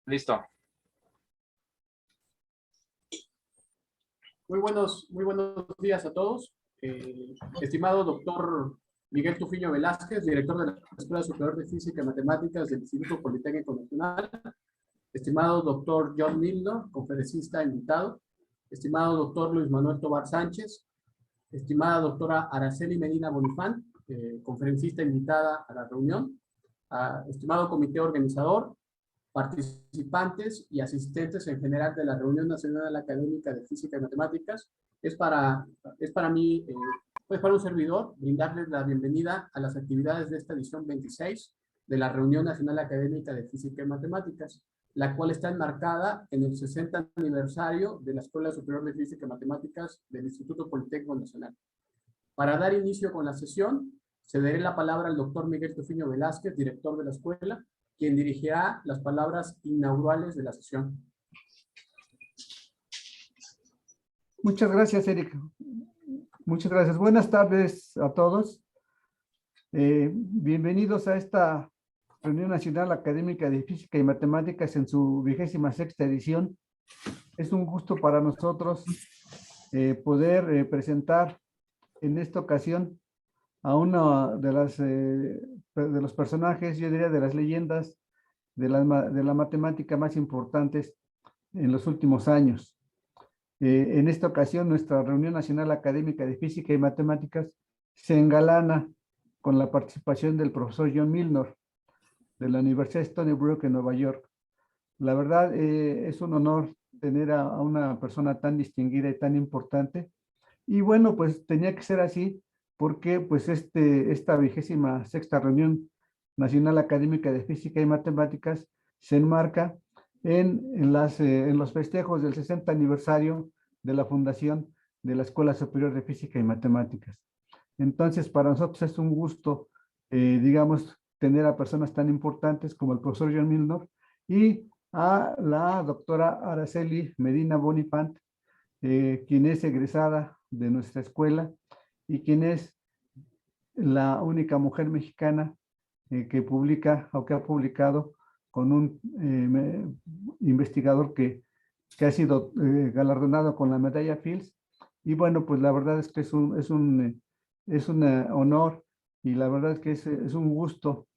Listo. Muy buenos días a todos. Estimado doctor Miguel Tufiño Velázquez, director de la Escuela Superior de Física y Matemáticas del Instituto Politécnico Nacional. Estimado doctor John Milnor, conferencista invitado. Estimado doctor Luis Manuel Tobar Sánchez. Estimada doctora Araceli Medina Bonifant, conferencista invitada a la reunión. Estimado comité organizador, participantes y asistentes en general de la Reunión Nacional Académica de Física y Matemáticas. Es para mí, pues para un servidor, brindarles la bienvenida a las actividades de esta edición 26 de la Reunión Nacional Académica de Física y Matemáticas, la cual está enmarcada en el 60 aniversario de la Escuela Superior de Física y Matemáticas del Instituto Politécnico Nacional. Para dar inicio con la sesión, cederé la palabra al doctor Miguel Tufiño Velázquez, director de la escuela, quien dirigirá las palabras inaugurales de la sesión. Muchas gracias, Eric. Muchas gracias. Buenas tardes a todos. Bienvenidos a esta Reunión Nacional Académica de Física y Matemáticas en su 26ª edición. Es un gusto para nosotros poder presentar en esta ocasión a uno de los personajes, yo diría de las leyendas de la matemática más importantes en los últimos años. En esta ocasión, nuestra Reunión Nacional Académica de Física y Matemáticas se engalana con la participación del profesor John Milnor de la Universidad de Stony, Brook, en Nueva York. La verdad, es un honor tener a una persona tan distinguida y tan importante. Y bueno, pues tenía que ser así, porque pues esta 26ª Reunión Nacional Académica de Física y Matemáticas se enmarca en los festejos del 60 aniversario de la fundación de la Escuela Superior de Física y Matemáticas. Entonces, para nosotros es un gusto, digamos, tener a personas tan importantes como el profesor John Milnor y a la doctora Araceli Medina Bonifant, quien es egresada de nuestra escuela y quien es la única mujer mexicana que publica o que ha publicado con un investigador que ha sido galardonado con la medalla Fields. Y bueno, pues la verdad es que es un honor y la verdad es que es un gusto,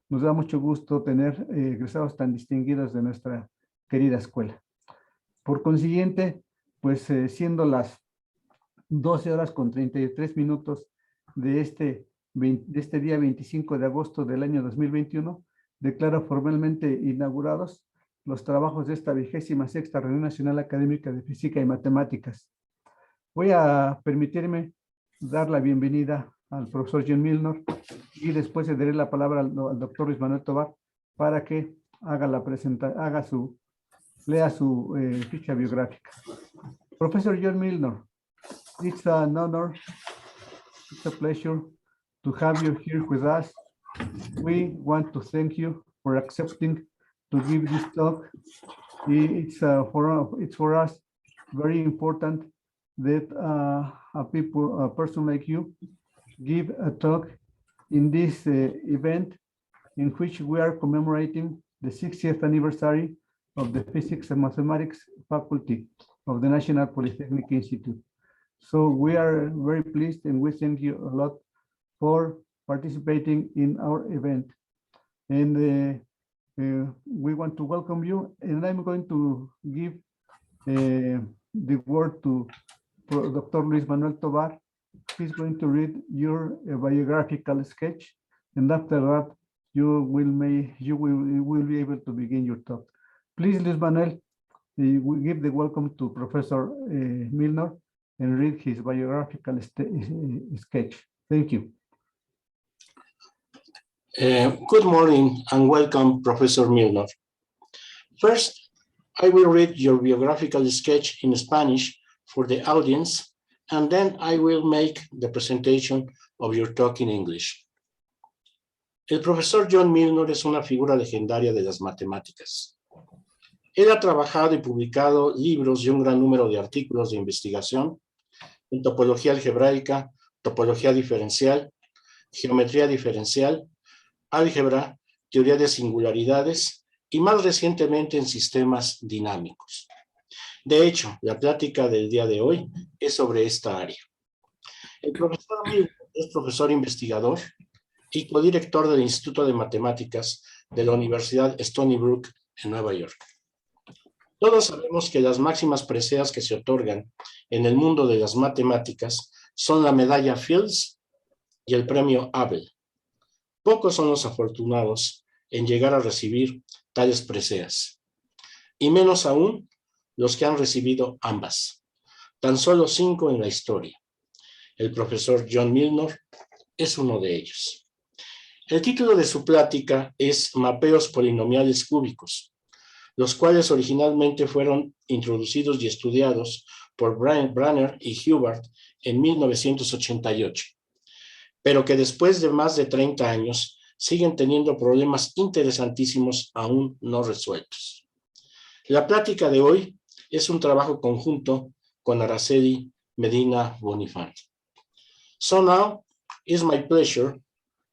nos da mucho gusto tener egresados tan distinguidos de nuestra querida escuela. Por consiguiente, pues siendo las 12:33 de este día 25 de agosto del año 2021, declaro formalmente inaugurados los trabajos de esta 26ª Reunión Nacional Académica de Física y Matemáticas. Voy a permitirme dar la bienvenida al profesor John Milnor y después le daré la palabra al doctor Luis Manuel Tobar para que lea su ficha biográfica. Profesor John Milnor, it's an honor, it's a pleasure to have you here with us. We want to thank you for accepting to give this talk. It's for us very important that a person like you give a talk in this event in which we are commemorating the 60th anniversary of the Physics and Mathematics Faculty of the National Polytechnic Institute. So we are very pleased and we thank you a lot for participating in our event. And we want to welcome you, and I'm going to give the word to Dr. Luis Manuel Tobar. He's going to read your biographical sketch, and after that, you will be able to begin your talk. Please, Luis Manuel, we give the welcome to Professor Milnor and read his biographical sketch. Thank you. Good morning and welcome, Professor Milner. First, I will read your biographical sketch in Spanish for the audience, and then I will make the presentation of your talk in English. El profesor John Milner es una figura legendaria de las matemáticas. Él ha trabajado y publicado libros y un gran número de artículos de investigación en topología algebraica, topología diferencial, geometría diferencial, álgebra, teoría de singularidades y más recientemente en sistemas dinámicos. De hecho, la plática del día de hoy es sobre esta área. El profesor Milner es profesor investigador y codirector del Instituto de Matemáticas de la Universidad Stony Brook en Nueva York. Todos sabemos que las máximas preseas que se otorgan en el mundo de las matemáticas son la medalla Fields y el premio Abel. Pocos son los afortunados en llegar a recibir tales preseas, y menos aún los que han recibido ambas. Tan solo 5 en la historia. El profesor John Milnor es uno de ellos. El título de su plática es Mapeos polinomiales cúbicos, los cuales originalmente fueron introducidos y estudiados por Branner y Hubbard en 1988, pero que después de más de 30 años siguen teniendo problemas interesantísimos aún no resueltos. La plática de hoy es un trabajo conjunto con Araceli Medina Bonifant. So now, it's my pleasure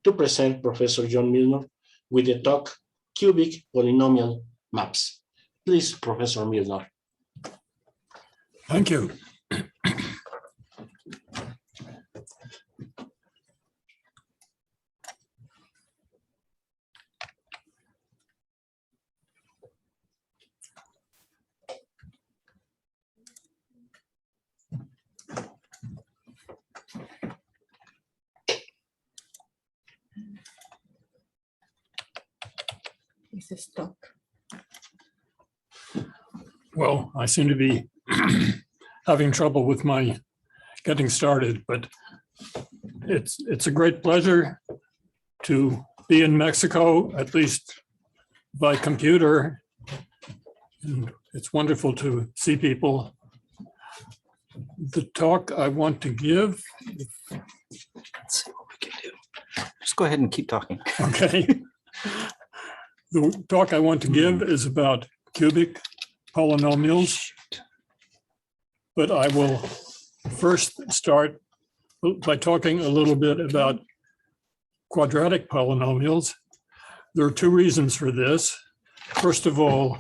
to present Professor John Milner with the talk Cubic Polynomial Maps. Please, Professor Milner. Thank you. This is stuck. Well, I seem to be having trouble with my getting started, but it's a great pleasure to be in Mexico, at least by computer. And it's wonderful to see people. The talk I want to give. Let's see what we can do. Just go ahead and keep talking. Okay. The talk I want to give is about cubic polynomials, but I will first start by talking a little bit about quadratic polynomials. There are 2 reasons for this. First of all,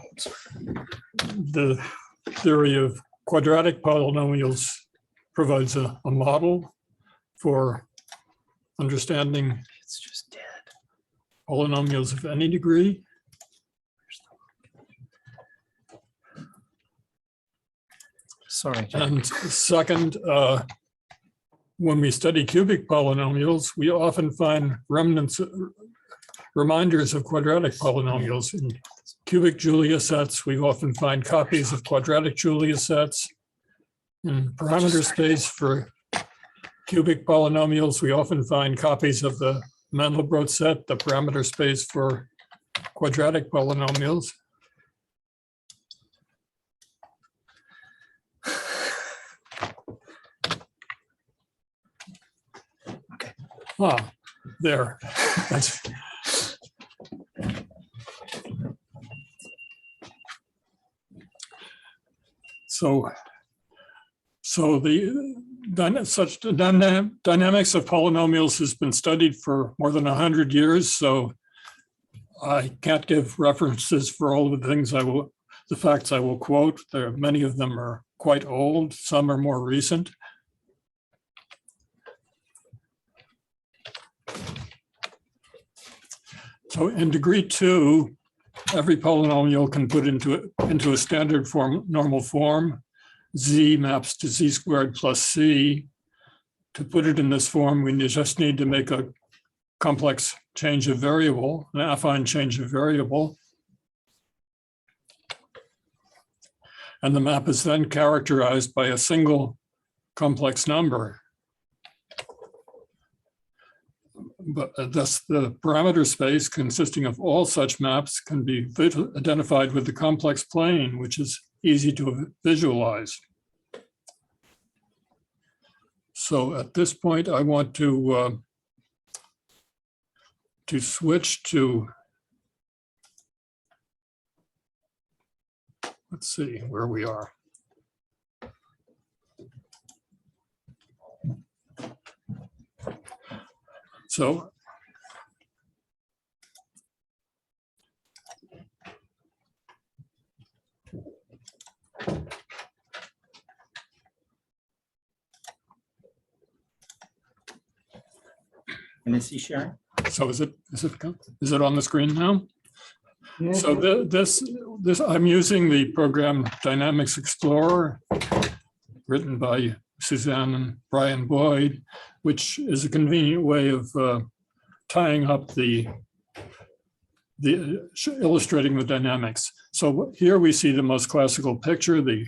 the theory of quadratic polynomials provides a model for understanding It's just dead. polynomials of any degree. Sorry. And second, when we study cubic polynomials, we often find reminders of quadratic polynomials. In cubic Julia sets, we often find copies of quadratic Julia sets. In parameter space for cubic polynomials, we often find copies of the Mandelbrot set, the parameter space for quadratic polynomials. Okay. Ah, there. That's, so the dynamics of polynomials has been studied for more than 100 years. So I can't give references for all of the facts I will quote. Many of them are quite old. Some are more recent. So in degree 2, every polynomial can put into a standard form, normal form. Z maps to z squared plus c. To put it in this form, we just need to make a complex change of variable, an affine change of variable. And the map is then characterized by a single complex number. But thus the parameter space consisting of all such maps can be identified with the complex plane, which is easy to visualize. So at this point, I want to switch to, let's see where we are. So Can I see sharing? So is it on the screen now? Yes, So this I'm using the program Dynamics Explorer, written by Suzanne and Brian Boyd, which is a convenient way of tying up the illustrating the dynamics. So here we see the most classical picture, the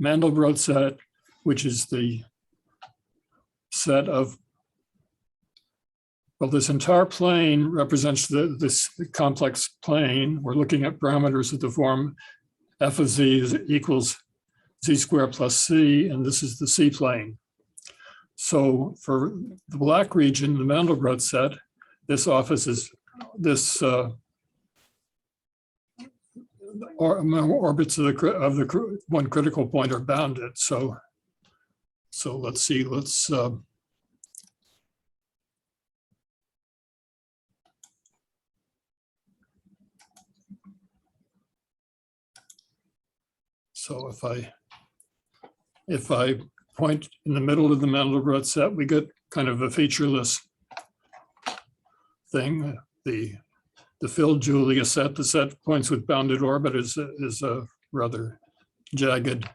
Mandelbrot set, which is the set of, well, this entire plane represents this complex plane. We're looking at parameters of the form f of z equals z squared plus c, and this is the C plane. So for the black region, the Mandelbrot set, this office is this orbits of the one critical point are bounded. So let's see, so if I point in the middle of the Mandelbrot set, we get kind of a featureless thing. The filled Julia set, the set points with bounded orbit is a rather jagged,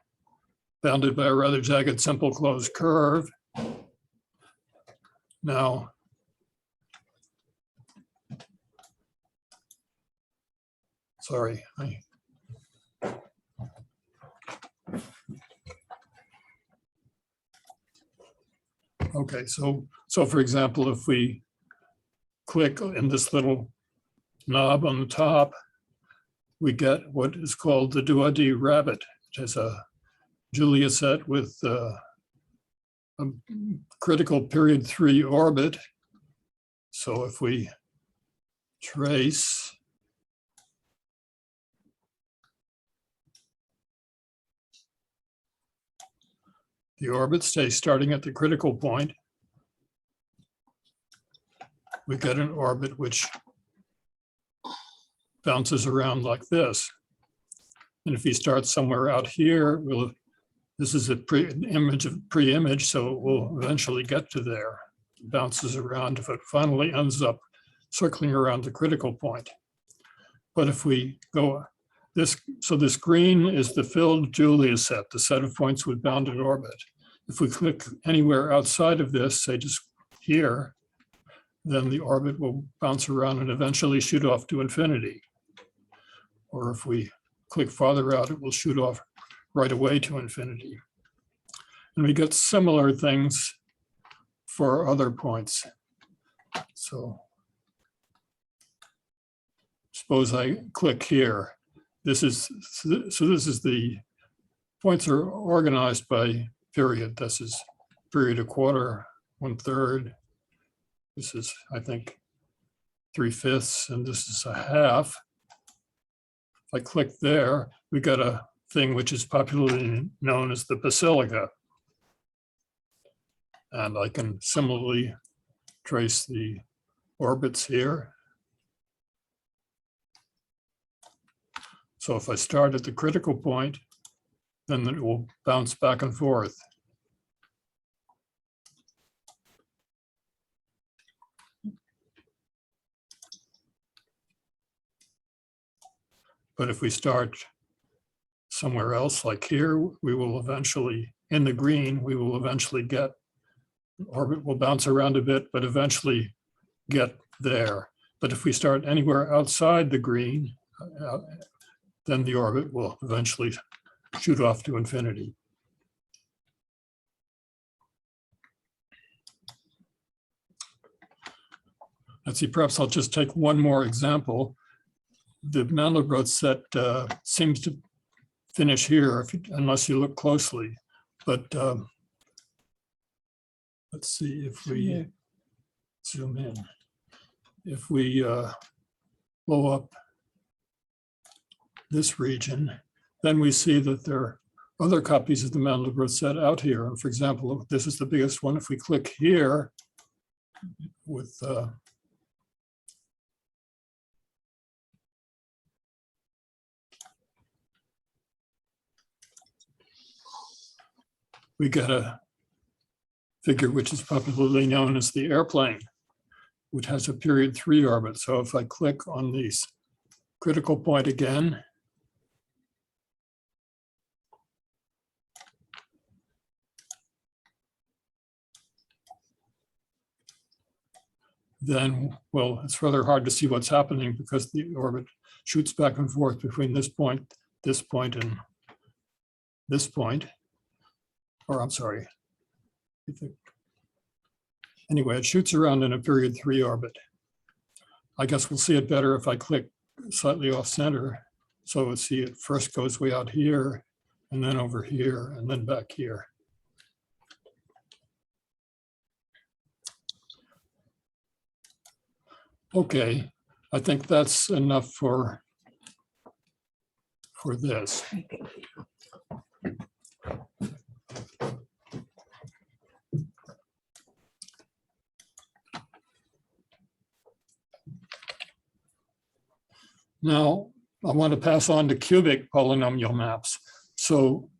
bounded by a rather jagged simple closed curve. Now, sorry, okay, so for example, if we click in this little knob on the top, we get what is called the Duodie rabbit, which is a Julia set with a critical period 3 orbit. So if we trace the orbit, stays starting at the critical point, we get an orbit which bounces around like this. And if you start somewhere out here, this is a pre-image, so it will eventually get to there. It bounces around if it finally ends up circling around the critical point. But if we go this green is the filled Julia set, the set of points with bounded orbit. If we click anywhere outside of this, say just here, then the orbit will bounce around and eventually shoot off to infinity. Or if we click farther out, it will shoot off right away to infinity. And we get similar things for other points. So suppose I click here. This is the points are organized by period. This is period 1/4, 1/3. This is, I think, 3/5, and this is a half. If I click there, we got a thing which is popularly known as the basilica. And I can similarly trace the orbits here. So if I start at the critical point, then it will bounce back and forth. But if we start somewhere else, like here, we will eventually, in the green, we will eventually get, orbit will bounce around a bit, but eventually get there. But if we start anywhere outside the green, then the orbit will eventually shoot off to infinity. Let's see, perhaps I'll just take one more example. The Mandelbrot set seems to finish here unless you look closely. But let's see if we zoom in. If we blow up this region, then we see that there are other copies of the Mandelbrot set out here. And for example, this is the biggest one. If we click here with we get a figure which is popularly known as the airplane. which has a period 3 orbit. So if I click on this critical point again, then, well, it's rather hard to see what's happening because the orbit shoots back and forth between this point, and this point. Or I'm sorry. Anyway, it shoots around in a period 3 orbit. I guess we'll see it better if I click slightly off center. So let's see, it first goes way out here, and then over here, and then back here. Okay, I think that's enough for this. Now, I want to pass on to cubic polynomial maps. So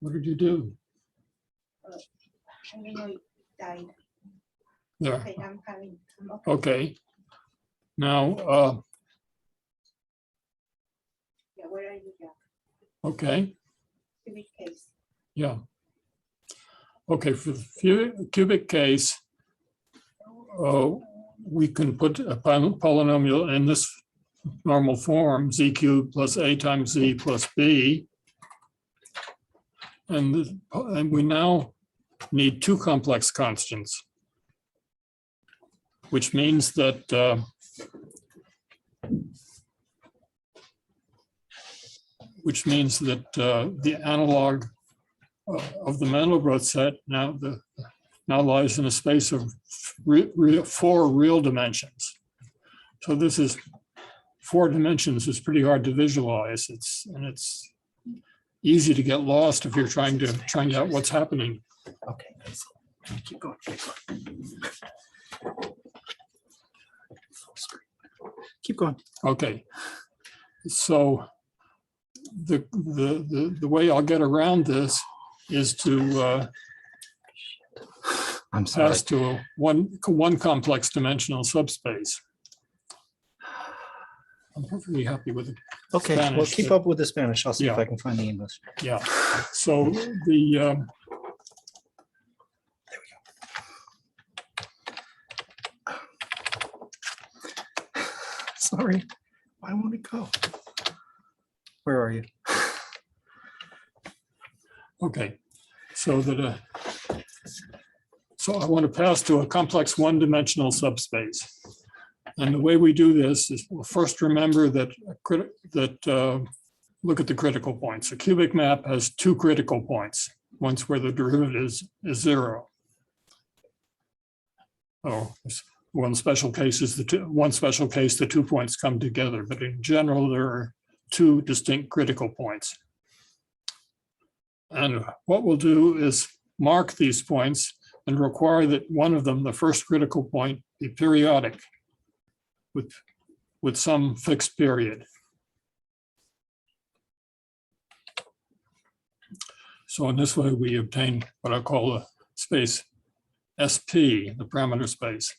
what did you do? I don't know, it died. There. Okay, I'm okay. Okay. Now, Yeah, where are you? Yeah. okay, Cubic case. yeah. Okay, for the cubic case, we can put a polynomial in this normal form, z cubed plus a times z plus b. And we now need 2 complex constants, which means that the analog of the Mandelbrot set now lies in a space of 4 real dimensions. So this is 4 dimensions is pretty hard to visualize. It's easy to get lost if you're trying to find out what's happening. Okay. Keep going. Keep going. Okay. So the way I'll get around this is to I'm sorry. pass to a one complex dimensional subspace. I'm perfectly happy with it. Okay, well, Spanish, keep but- up with the Spanish. I'll see if Yeah. I can find the English. Yeah. So the Sorry. Why won't it go? Where are you? okay. So that so I want to pass to a complex one-dimensional subspace. And the way we do this is, we'll first remember that look at the critical points. A cubic map has 2 critical points, once where the derivative is 0. Oh, one special case, the 2 points come together, but in general, there are 2 distinct critical points. And what we'll do is mark these points and require that one of them, the first critical point, be periodic with some fixed period. So in this way, we obtain what I call a space SP, the parameter space.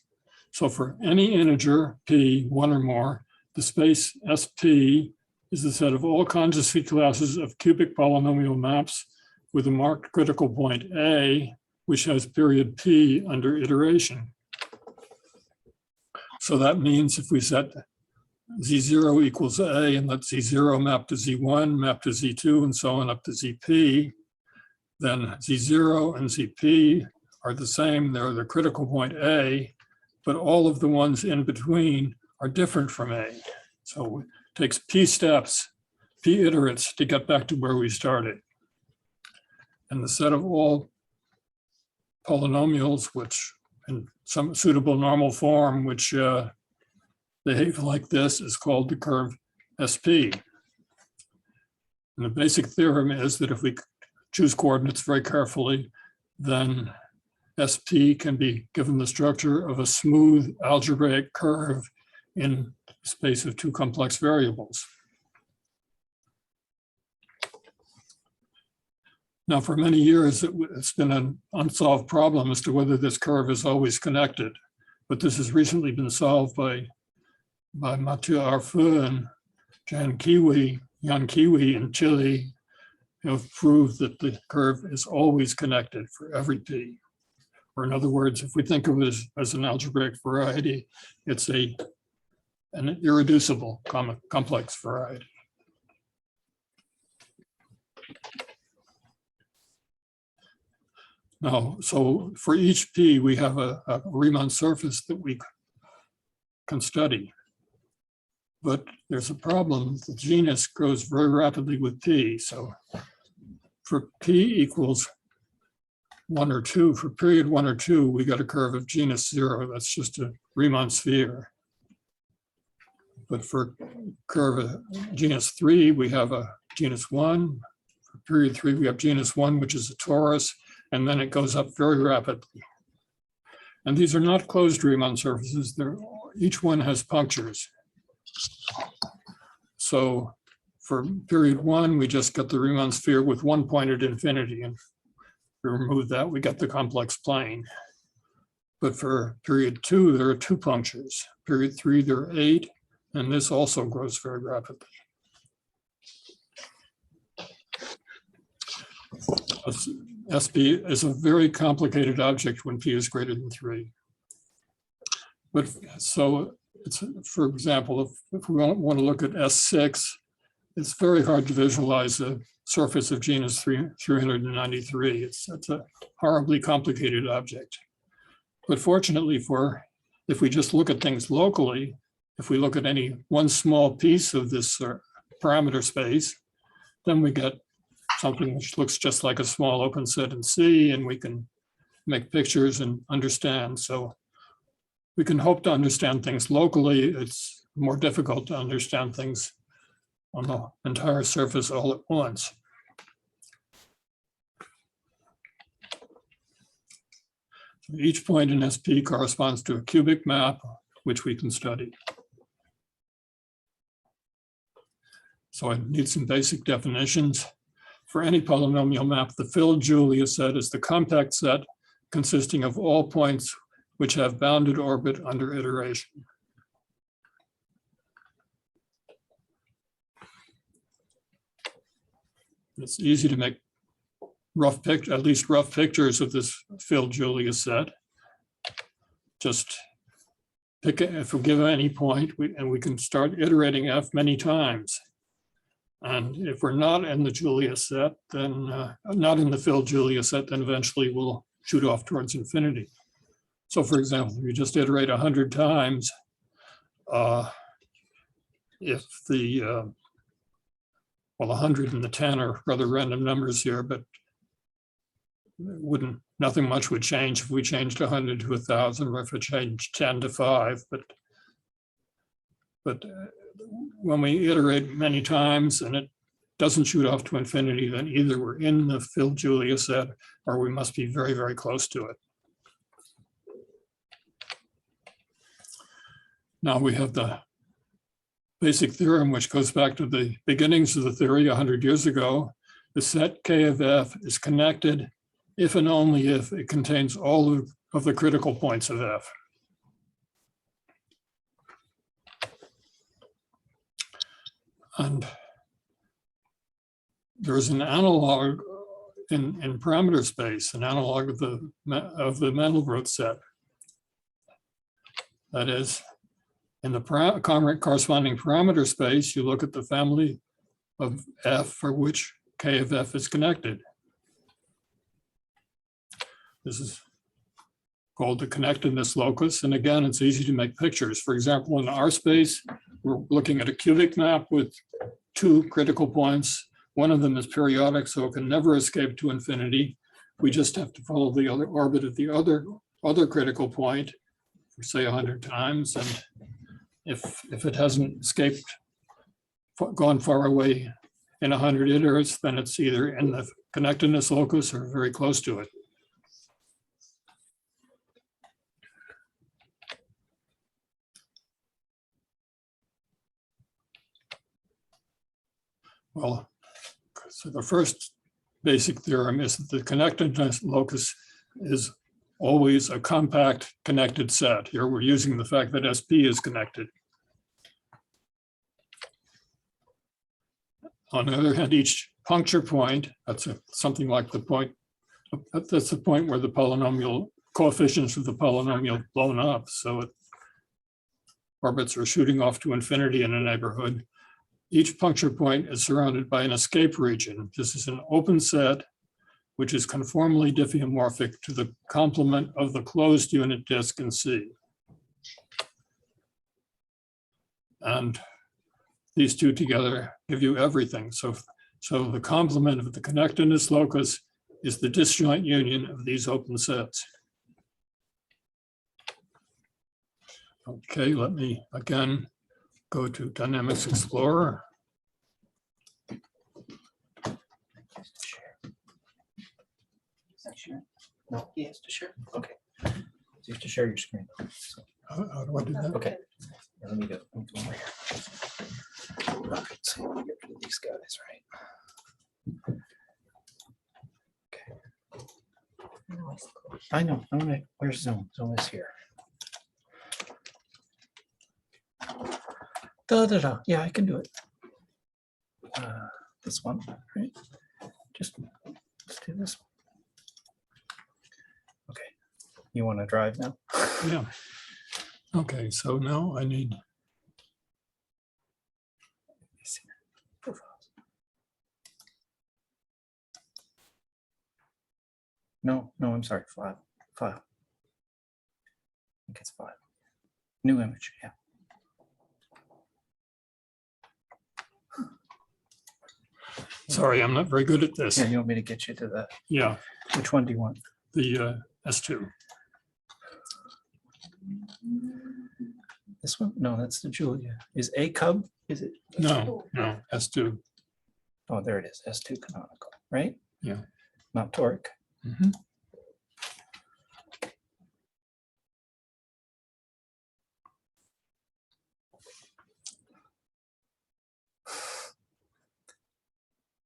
So for any integer p, 1 or more, the space SP is the set of all conjugacy classes of cubic polynomial maps with a marked critical point A, which has period P under iteration. So that means if we set Z0 equals A and let Z0 map to Z1, map to Z2, and so on up to ZP, then Z0 and ZP are the same. They're the critical point A, but all of the ones in between are different from A. So it takes P steps, P iterates to get back to where we started. And the set of all polynomials, which in some suitable normal form, which behave like this, is called the curve SP. And the basic theorem is that if we choose coordinates very carefully, then SP can be given the structure of a smooth algebraic curve in space of two complex variables. Now, for many years, it's been an unsolved problem as to whether this curve is always connected, but this has recently been solved by Mathieu Arfeux and Jan Kiwi in Chile, who have proved that the curve is always connected for every p. Or in other words, if we think of it as an algebraic variety, it's an irreducible complex variety. Now, so for each p, we have a Riemann surface that we can study. But there's a problem. The genus grows very rapidly with p. So for p equals 1 or 2, for period 1 or 2, we got a curve of genus 0. That's just a Riemann sphere. But for curve of genus 3, we have a genus 1. For period 3, we have genus 1, which is a torus, and then it goes up very rapidly. And these are not closed Riemann surfaces. Each one has punctures. So for period 1, we just got the Riemann sphere with one point at infinity, and we remove that, we get the complex plane. But for period 2, there are 2 punctures. Period 3, there are 8, and this also grows very rapidly. SP is a very complicated object when p is greater than 3. But so it's, for example, if we want to look at S6, it's very hard to visualize the surface of genus 393. It's a horribly complicated object. But fortunately if we just look at things locally, if we look at any one small piece of this parameter space, then we get something which looks just like a small open set in C, and we can make pictures and understand. So we can hope to understand things locally. It's more difficult to understand things on the entire surface all at once. So each point in SP corresponds to a cubic map, which we can study. So I need some basic definitions. For any polynomial map, the filled Julia set is the compact set consisting of all points which have bounded orbit under iteration. It's easy to make at least rough pictures of this filled Julia set. Just pick it, if we give any point, and we can start iterating f many times. And if we're not in the Julia set, then not in the filled Julia set, then eventually we'll shoot off towards infinity. So for example, if you just iterate 100 times, if the, well, 100 and the 10 are rather random numbers here, but nothing much would change if we changed 100 to 1,000, or if it changed 10 to 5. But when we iterate many times and it doesn't shoot off to infinity, then either we're in the filled Julia set or we must be very, very close to it. Now we have the basic theorem, which goes back to the beginnings of the theory 100 years ago. The set K of F is connected if and only if it contains all of the critical points of F. And there's an analog in parameter space, an analog of the Mandelbrot set. That is, in the corresponding parameter space, you look at the family of F for which K of F is connected. This is called the connectedness locus. And again, it's easy to make pictures. For example, in our space, we're looking at a cubic map with 2 critical points. One of them is periodic, so it can never escape to infinity. We just have to follow the other orbit of the other critical point for say 100 times. And if it hasn't escaped, gone far away in 100 iterates, then it's either in the connectedness locus or very close to it. Well, so the first basic theorem is that the connectedness locus is always a compact connected set. Here we're using the fact that SP is connected. On the other hand, each puncture point, that's something like the point, that's the point where the polynomial coefficients of the polynomial blown up. So orbits are shooting off to infinity in a neighborhood. Each puncture point is surrounded by an escape region. This is an open set which is conformally diffeomorphic to the complement of the closed unit disk in C. And these two together give you everything. So the complement of the connectedness locus is the disjoint union of these open sets. Okay, let me again go to Dynamics Explorer. No, he has to share. Okay. So you have to share your screen. So, How do I do that? okay. Let me go over here. All right, so let me get rid of these guys, right? Okay. I know. Where's Zoom? Zoom is here. Yeah, I can do it. This one, right? Just let's do this one. Okay. You want to drive now? Yeah. Okay, so now I need. No, I'm sorry. File. I think it's file. New image. Yeah. Sorry, I'm not very good at this. Yeah, you want me to get you to the, Yeah, which one do you want? the S2. This one? No, that's the Julia. Is A cub? Is it? No, S2. Oh, there it is. S2 canonical, right? Yeah. Not toric. Mhm.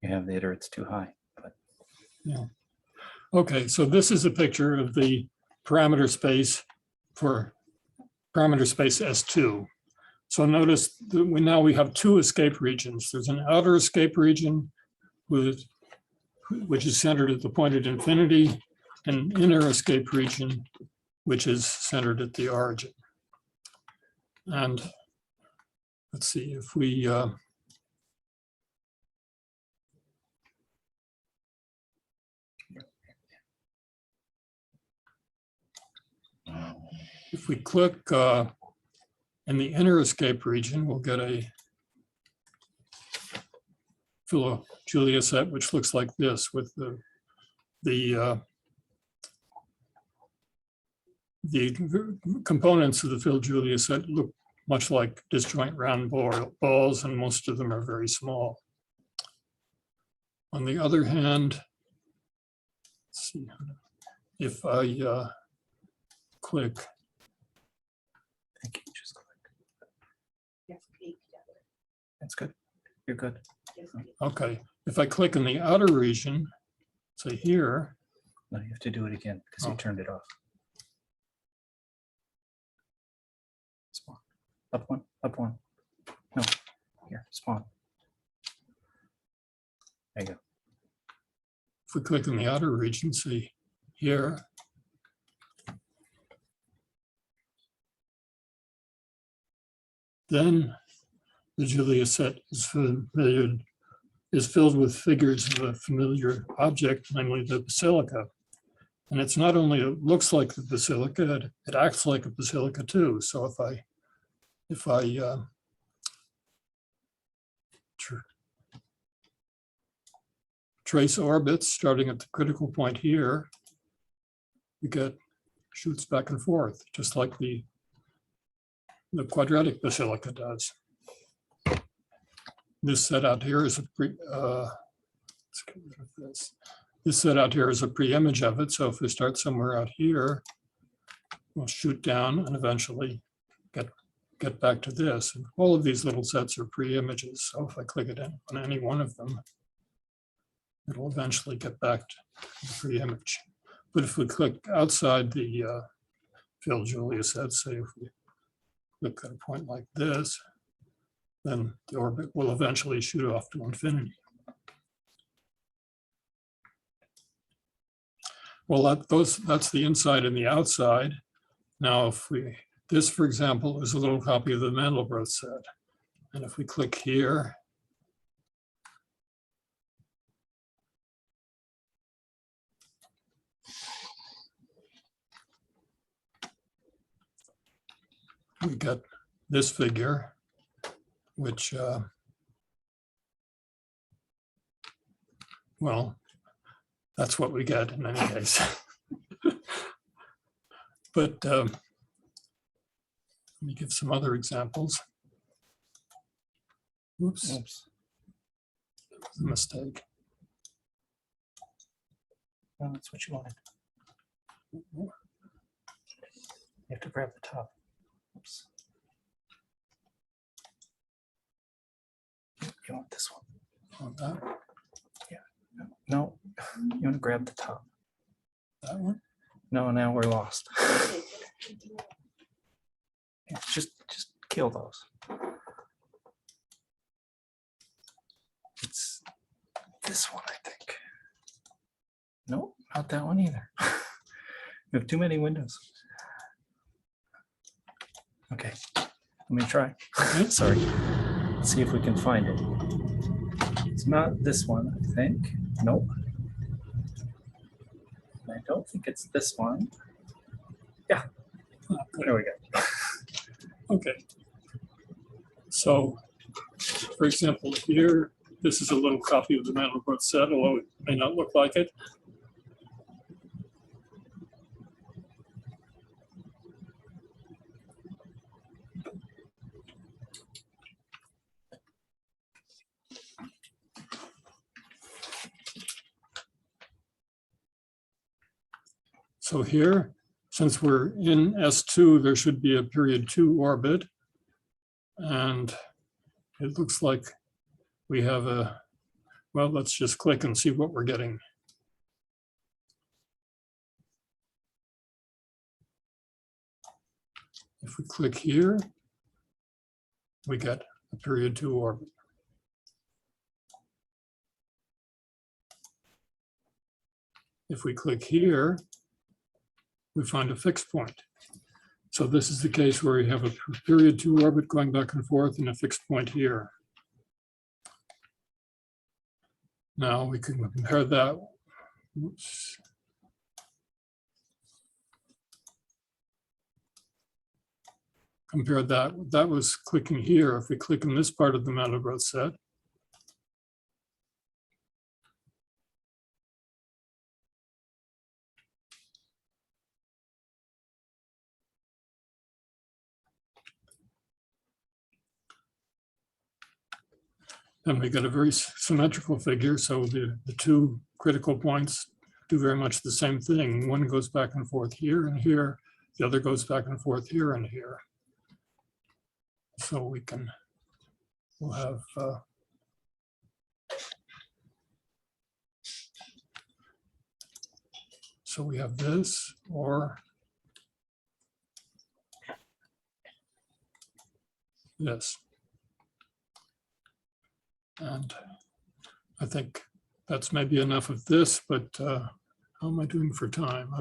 You have the iterates too high, but Yeah. Okay, so this is a picture of the parameter space for parameter space S2. So notice that we have two escape regions. There's an outer escape region which is centered at the point at infinity, and an inner escape region which is centered at the origin. And let's see if we click in the inner escape region, we'll get a Philo-Julia set, which looks like this, with the components of the Philo-Julia set look much like disjoint round balls, and most of them are very small. On the other hand, let's see, if I click, thank you. Just click. Yes, please. That's good. You're good. Yes, please. okay, if I click in the outer region, say here, No, you have to do it again because you Oh. turned it off. Spawn. Up one. Up one. No. Here. Spawn. There you go. if we click in the outer region, see here, then the Julia set is filled with figures of a familiar object, namely the basilica. And it's not only it looks like the basilica, it acts like a basilica too. So if I trace orbits starting at the critical point here, you get shoots back and forth, just like the quadratic basilica does. This set out here is let's get rid of this. This set out here is a pre-image of it. So if we start somewhere out here, we'll shoot down and eventually get get back to this. And all of these little sets are pre-images. So if I click it on any one of them, it'll eventually get back to the pre-image. But if we click outside the Phil Julia set, say if we click at a point like this, then the orbit will eventually shoot off to infinity. Well, that's the inside and the outside. Now, if this, for example, is a little copy of the Mandelbrot set. And if we click here, we get this figure, which, well, that's what we get in any case. But let me give some other examples. Oops. That was a mistake. Well, that's what you wanted. You have to grab the top. Oops. You want this one? On that, No, you want to grab the top. that one? No, now we're lost. Yeah, just kill those. It's this one, I think. No, not that one either. We have too many windows. Okay, let me try. Sorry. Let's see if we can find it. It's not this one, I think. Nope. I don't think it's this one. Yeah. There we go. Okay. So, for example, here, this is a little copy of the Mandelbrot set, although it may not look like it. So here, since we're in S2, there should be a period 2 orbit. And it looks like we have a, well, let's just click and see what we're getting. If we click here, we get a period 2 orbit. If we click here, we find a fixed point. So this is the case where we have a period 2 orbit going back and forth and a fixed point here. Now we can compare that. Oops. Compare that. That was clicking here. If we click on this part of the Mandelbrot set, then we get a very symmetrical figure. So the two critical points do very much the same thing. One goes back and forth here and here. The other goes back and forth here and here. So we'll have so we have this or this. And I think that's maybe enough of this, but how am I doing for time?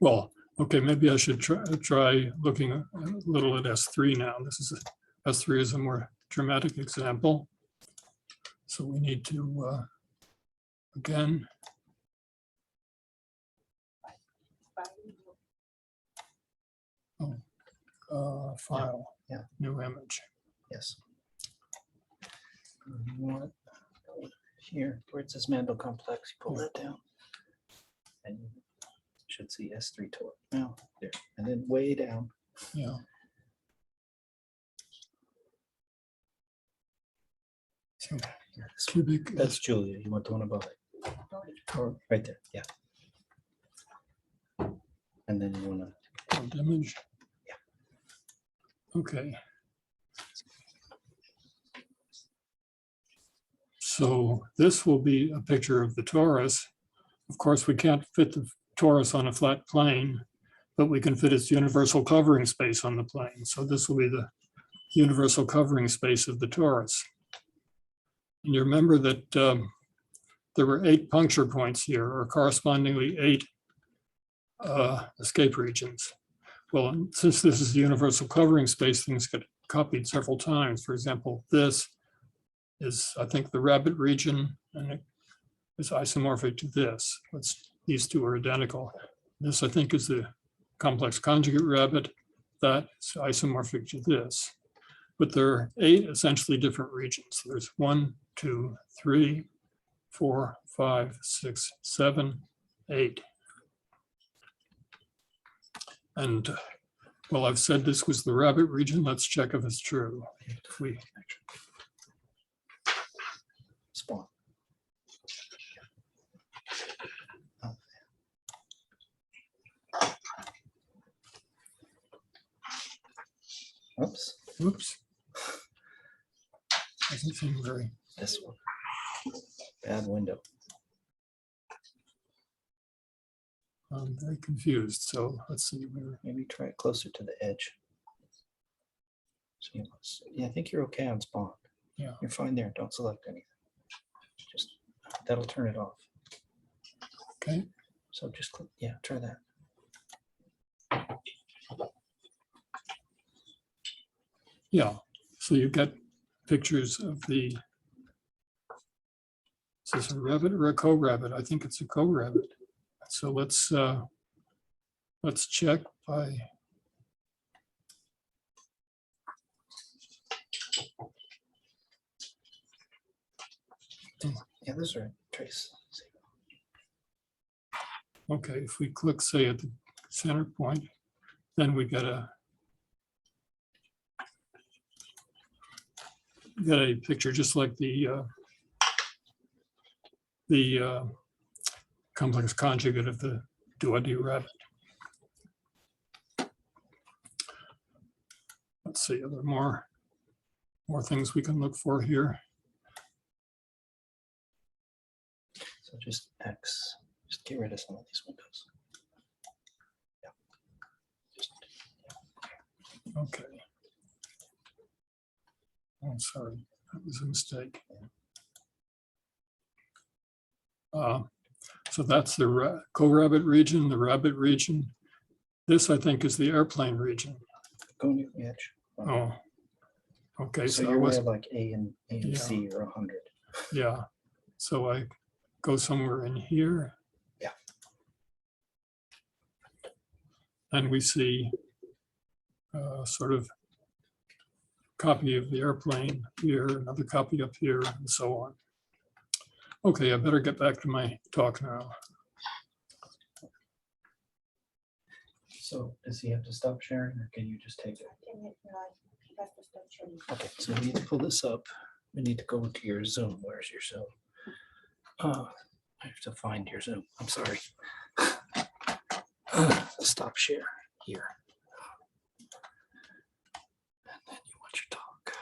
Well, okay, maybe I should try looking a little at S3 now. S3 is a more dramatic example. So we need to, again, file, Yeah. New image. Yes. What? Here, where it says Mandel complex, you pull that down. And you should see S3 torque. Now, there. And then way down. Yeah. So Yeah, this one. cubic, That's Julia. You want the one above it? Or right there. Yeah. And then you want to, Front image. Okay. So this will be a picture of the torus. Of course, we can't fit the torus on a flat plane, but we can fit its universal covering space on the plane. So this will be the universal covering space of the torus. And you remember that there were 8 puncture points here, or correspondingly 8 escape regions. Well, since this is the universal covering space, things get copied several times. For example, this is, I think, the rabbit region, and it is isomorphic to this. These two are identical. This, I think, is the complex conjugate rabbit. That is isomorphic to this. But there are 8 essentially different regions. There's 1, 2, 3, 4, 5, 6, 7, 8. And well, I've said this was the rabbit region. Let's check if it's true. If we spawn. Oops, oops. Doesn't seem very. this one. Bad window. I'm very confused. So let's see where. Maybe try it closer to the edge. So yeah, I think you're okay on spawn. Yeah. You're fine there. Don't select anything. Just that'll turn it off. Okay. So just click, yeah, try that. Yeah. So you get pictures of the. Is this a rabbit or a co-rabbit? I think it's a co-rabbit. So let's check by. Yeah, those are trace. Okay, if we click, say, at the center point, then we get a picture just like the complex conjugate of the duoddy rabbit. Let's see, are there more things we can look for here? So just X. Just get rid of some of these windows. Yeah. Just, yeah. Okay. Oh, sorry, that was a mistake. So that's the co-rabbit region, the rabbit region. This, I think, is the airplane region. Go near the edge. Oh, okay. So So I you're way was, like A and Yeah. C or 100. yeah. So I go somewhere in here. Yeah. And we see sort of copy of the airplane here, another copy up here, and so on. Okay, I better get back to my talk now. So does he have to stop sharing or can you just take it? Okay, so we need to pull this up. We need to go to your Zoom. Where's your Zoom? I have to find your Zoom. I'm sorry. Stop share here. And then you want your talk.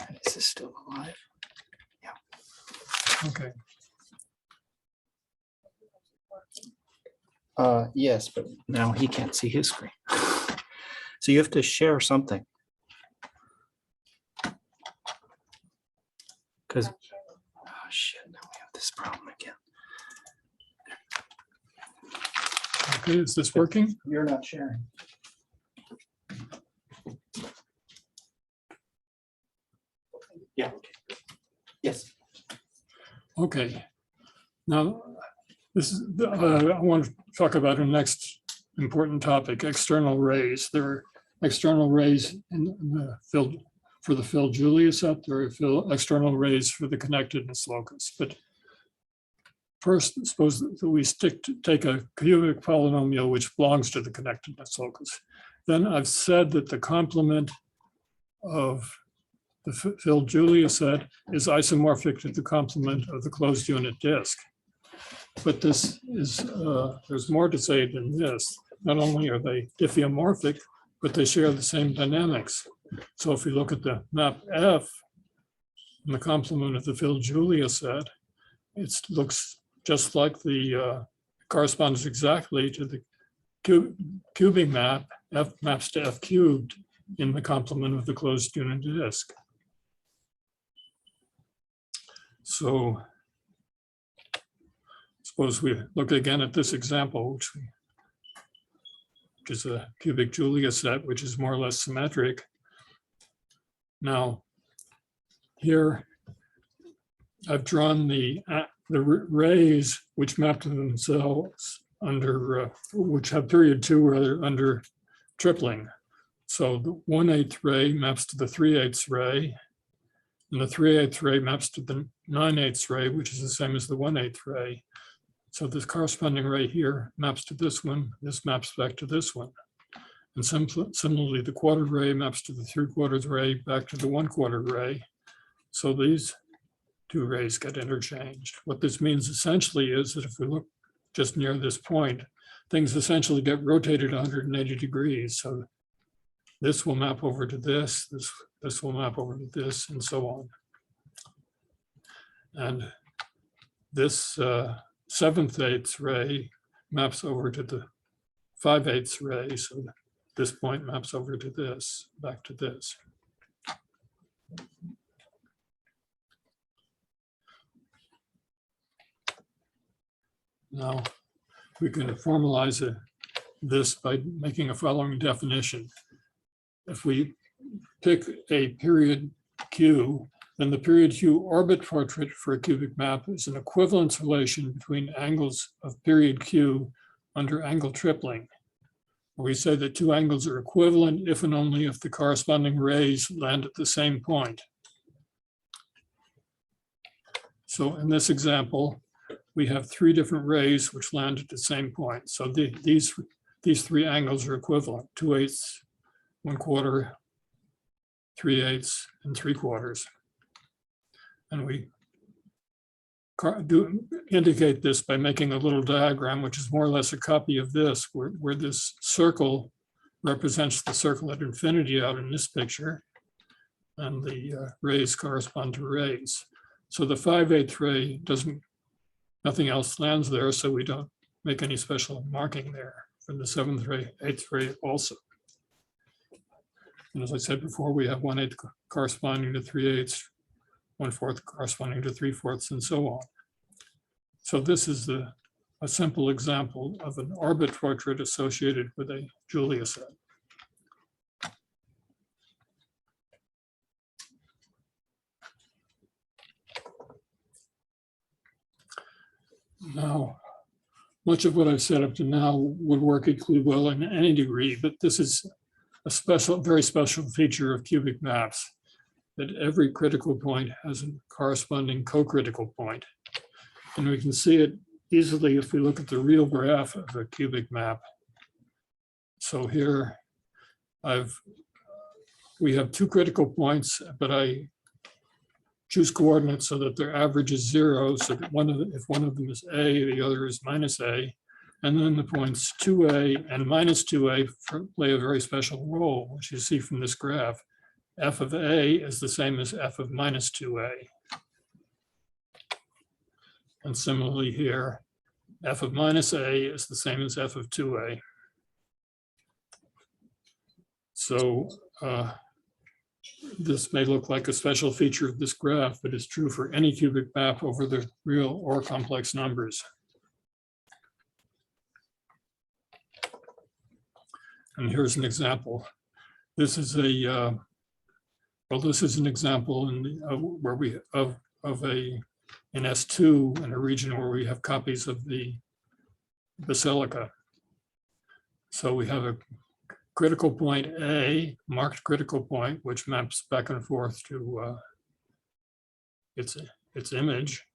And is this still alive? Okay, Yes, but now he can't see his screen. So you have to share something. Because, oh shit, now we have this problem again. okay, is this working? You're not sharing. Yeah. Yes. Okay. Now, this is, I want to talk about the next important topic, external rays. There are external rays in the field for the field Julia set. There are external rays for the connectedness locus. But first, suppose that we take a cubic polynomial which belongs to the connectedness locus. Then I've said that the complement of the filled Julia set is isomorphic to the complement of the closed unit disk. But this is, there's more to say than this. Not only are they diffeomorphic, but they share the same dynamics. So if we look at the map F in the complement of the filled Julia set, it looks just like the corresponds exactly to the cubing map. F maps to F cubed in the complement of the closed unit disk. So suppose we look again at this example, which is a cubic Julia set, which is more or less symmetric. Now, here I've drawn the rays which map to themselves under, which have period 2 rather under tripling. So the 1/8 ray maps to the 3/8 ray, and the 3/8 ray maps to the 9/8 ray, which is the same as the 1/8 ray. So this corresponding ray here maps to this one, this maps back to this one. And similarly, the quarter ray maps to the 3/4 ray back to the 1/4 ray. So these two rays get interchanged. What this means essentially is that if we look just near this point, things essentially get rotated 180 degrees. So this will map over to this will map over to this, and so on. And this 7/8 ray maps over to the 5/8 ray. So this point maps over to this, back to this. Now we can formalize this by making a following definition. If we pick a period Q, then the period Q orbit portrait for a cubic map is an equivalence relation between angles of period Q under angle tripling. We say that two angles are equivalent if and only if the corresponding rays land at the same point. So in this example, we have 3 different rays which land at the same point. So these 3 angles are equivalent: 2/8, 1/4, 3/8, and 3/4. And we indicate this by making a little diagram, which is more or less a copy of this, where this circle represents the circle at infinity out in this picture, and the rays correspond to rays. So the 5/8 ray nothing else lands there, so we don't make any special marking there. For the 7th ray, 8th ray also. And as I said before, we have 1/8 corresponding to 3/8, 1/4 corresponding to 3/4, and so on. So this is a simple example of an orbit portrait associated with a Julia set. Now, much of what I've said up to now would work equally well in any degree, but this is a very special feature of cubic maps, that every critical point has a corresponding co-critical point. And we can see it easily if we look at the real graph of a cubic map. So here we have 2 critical points, but I choose coordinates so that their average is 0, so that if one of them is A, the other is -A. And then the points 2A and -2A play a very special role, which you see from this graph. F of A is the same as F of -2A. And similarly here, F of -A is the same as F of 2A. So this may look like a special feature of this graph, but it's true for any cubic map over the real or complex numbers. And here's an example. This is an example where we in S2 in a region where we have copies of the basilica. So we have a critical point A, marked critical point, which maps back and forth to its image.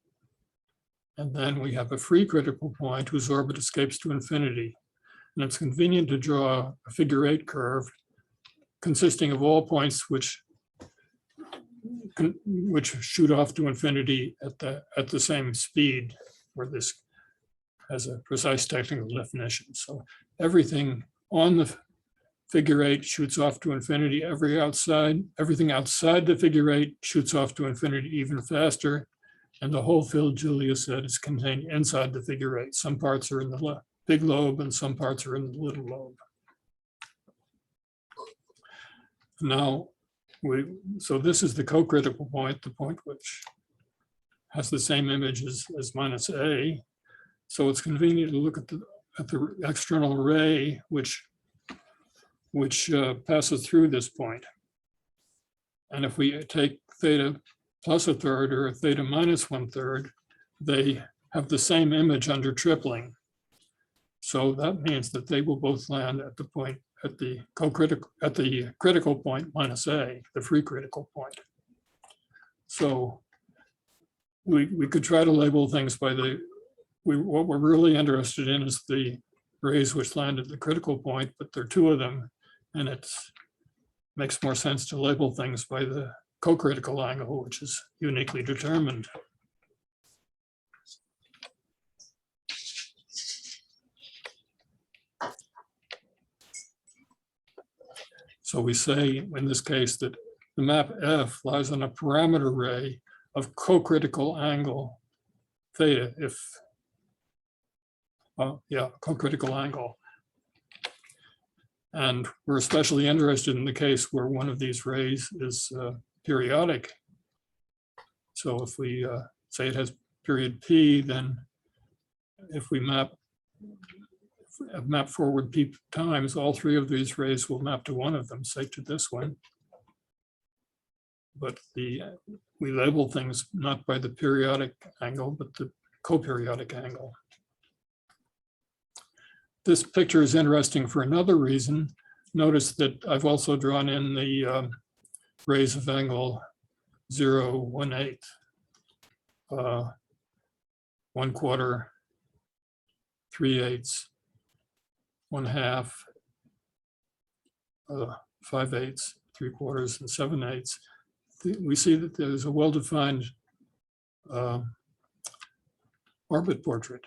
And then we have a free critical point whose orbit escapes to infinity. And it's convenient to draw a figure 8 curve consisting of all points which which shoot off to infinity at the same speed, where this has a precise technical definition. So everything on the figure 8 shoots off to infinity. Everything outside the figure 8 shoots off to infinity even faster. And the whole field Julia said is contained inside the figure 8. Some parts are in the big lobe and some parts are in the little lobe. Now, so this is the co-critical point, the point which has the same image as minus A. So it's convenient to look at the external ray which passes through this point. And if we take theta plus a third or theta minus 1/3, they have the same image under tripling. So that means that they will both land at the point at the critical point minus A, the free critical point. So we could try to label things by what we're really interested in is the rays which land at the critical point, but there are two of them, and it makes more sense to label things by the co-critical angle, which is uniquely determined. So we say in this case that the map F lies on a parameter ray of co-critical angle theta, co-critical angle. And we're especially interested in the case where one of these rays is periodic. So if we say it has period P, then if we map forward P times, all three of these rays will map to one of them, say to this one. But we label things not by the periodic angle, but the coperiodic angle. This picture is interesting for another reason. Notice that I've also drawn in the rays of angle 0, 1/8, 1/4, 3/8, 1/2, 5/8, 3/4, and 7/8. We see that there's a well-defined orbit portrait.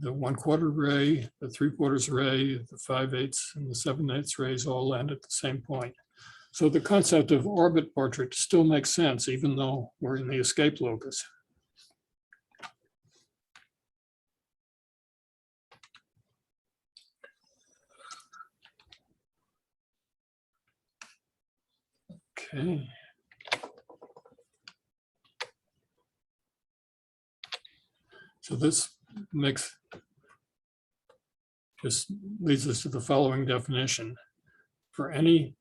The 1/4 ray, the 3/4 ray, the 5/8, and the 7/8 rays all land at the same point. So the concept of orbit portrait still makes sense, even though we're in the escape locus. Okay. So this just leads us to the following definition. For any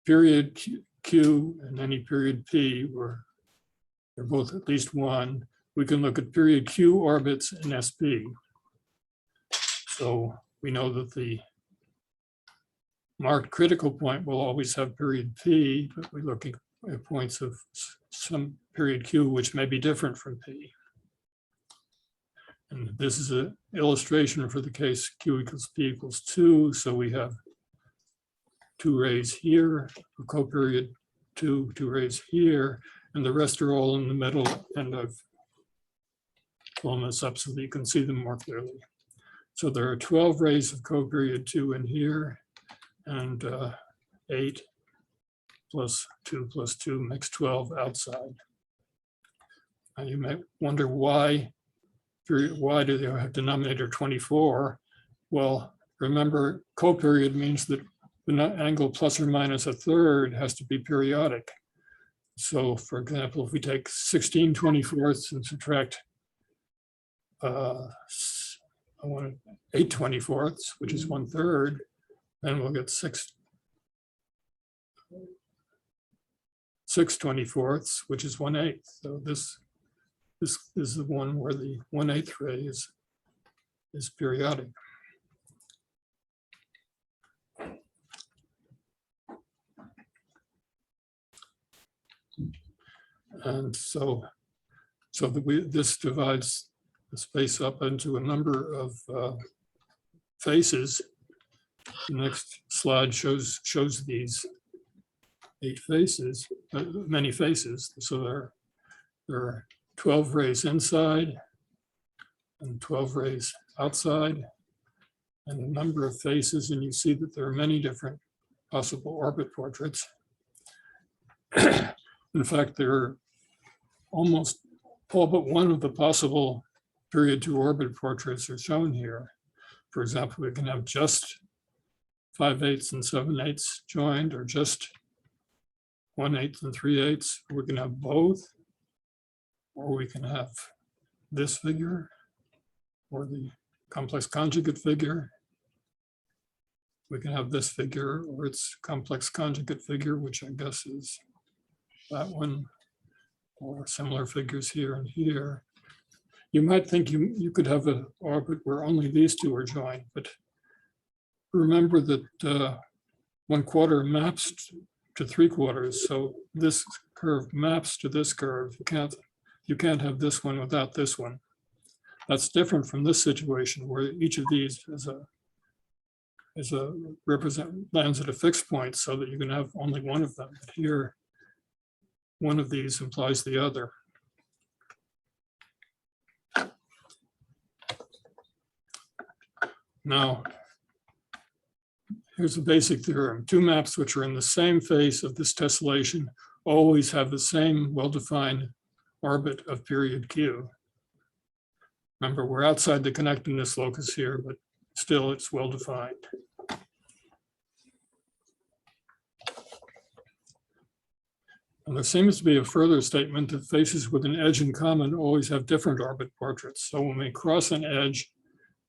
period Q and any period P, where they're both at least 1, we can look at period Q orbits in SP. So we know that the marked critical point will always have period P, but we look at points of some period Q which may be different from P. And this is an illustration for the case Q equals P equals 2. So we have 2 rays here, a coperiod 2 rays here, and the rest are all in the middle. And I've blown this up so that you can see them more clearly. So there are 12 rays of coperiod 2 in here, and 8 plus 2 plus 2 makes 12 outside. And you may wonder why do they have denominator 24? Well, remember, coperiod means that the angle plus or minus a third has to be periodic. So for example, if we take 16 24ths and subtract 8 24ths, which is 1/3, then we'll get 6 24ths, which is 1/8. So this is the one where the 1/8 ray is periodic. And so this divides the space up into a number of faces. The next slide shows these. 8 faces, many faces. So there are 12 rays inside and 12 rays outside, and a number of faces, and you see that there are many different possible orbit portraits. In fact, there are almost all but one of the possible period 2 orbit portraits are shown here. For example, we can have just 5/8 and 7/8 joined, or just 1/8 and 3/8. We can have both, or we can have this figure, or the complex conjugate figure. We can have this figure, or its complex conjugate figure, which I guess is that one, or similar figures here and here. You might think you could have an orbit where only these two are joined, but remember that 1/4 maps to 3/4. So this curve maps to this curve. You can't have this one without this one. That's different from this situation where each of these lands at a fixed point, so that you can have only one of them. But here, one of these implies the other. Now, here's a basic theorem. 2 maps which are in the same face of this tessellation always have the same well-defined orbit of period Q. Remember, we're outside the connectedness locus here, but still it's well-defined. And there seems to be a further statement that faces with an edge in common always have different orbit portraits. So when we cross an edge,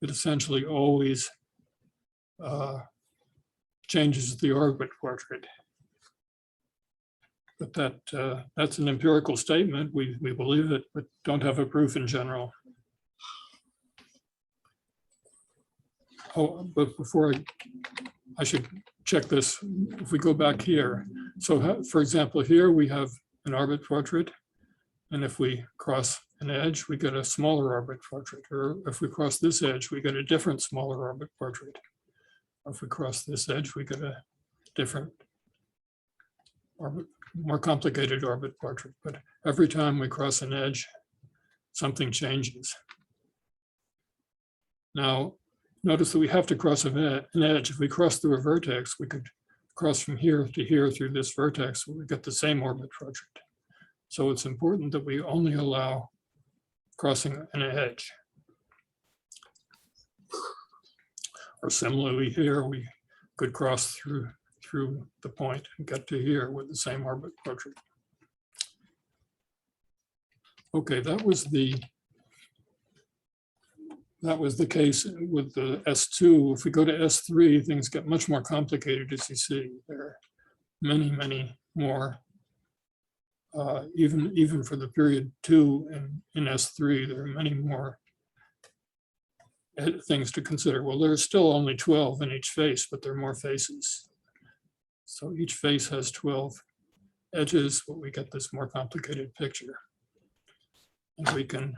it essentially always changes the orbit portrait. But that's an empirical statement. We believe it, but don't have a proof in general. Oh, but before I should check this, if we go back here. So for example, here we have an orbit portrait. And if we cross an edge, we get a smaller orbit portrait. Or if we cross this edge, we get a different smaller orbit portrait. Or if we cross this edge, we get a different orbit, more complicated orbit portrait. But every time we cross an edge, something changes. Now, notice that we have to cross an edge. If we cross through a vertex, we could cross from here to here through this vertex, we get the same orbit portrait. So it's important that we only allow crossing an edge. Or similarly here, we could cross through the point and get to here with the same orbit portrait. Okay, that was the case with the S2. If we go to S3, things get much more complicated, as you see. There are many, many more. Even for the period 2 in S3, there are many more things to consider. Well, there's still only 12 in each face, but there are more faces. So each face has 12 edges, but we get this more complicated picture. And we can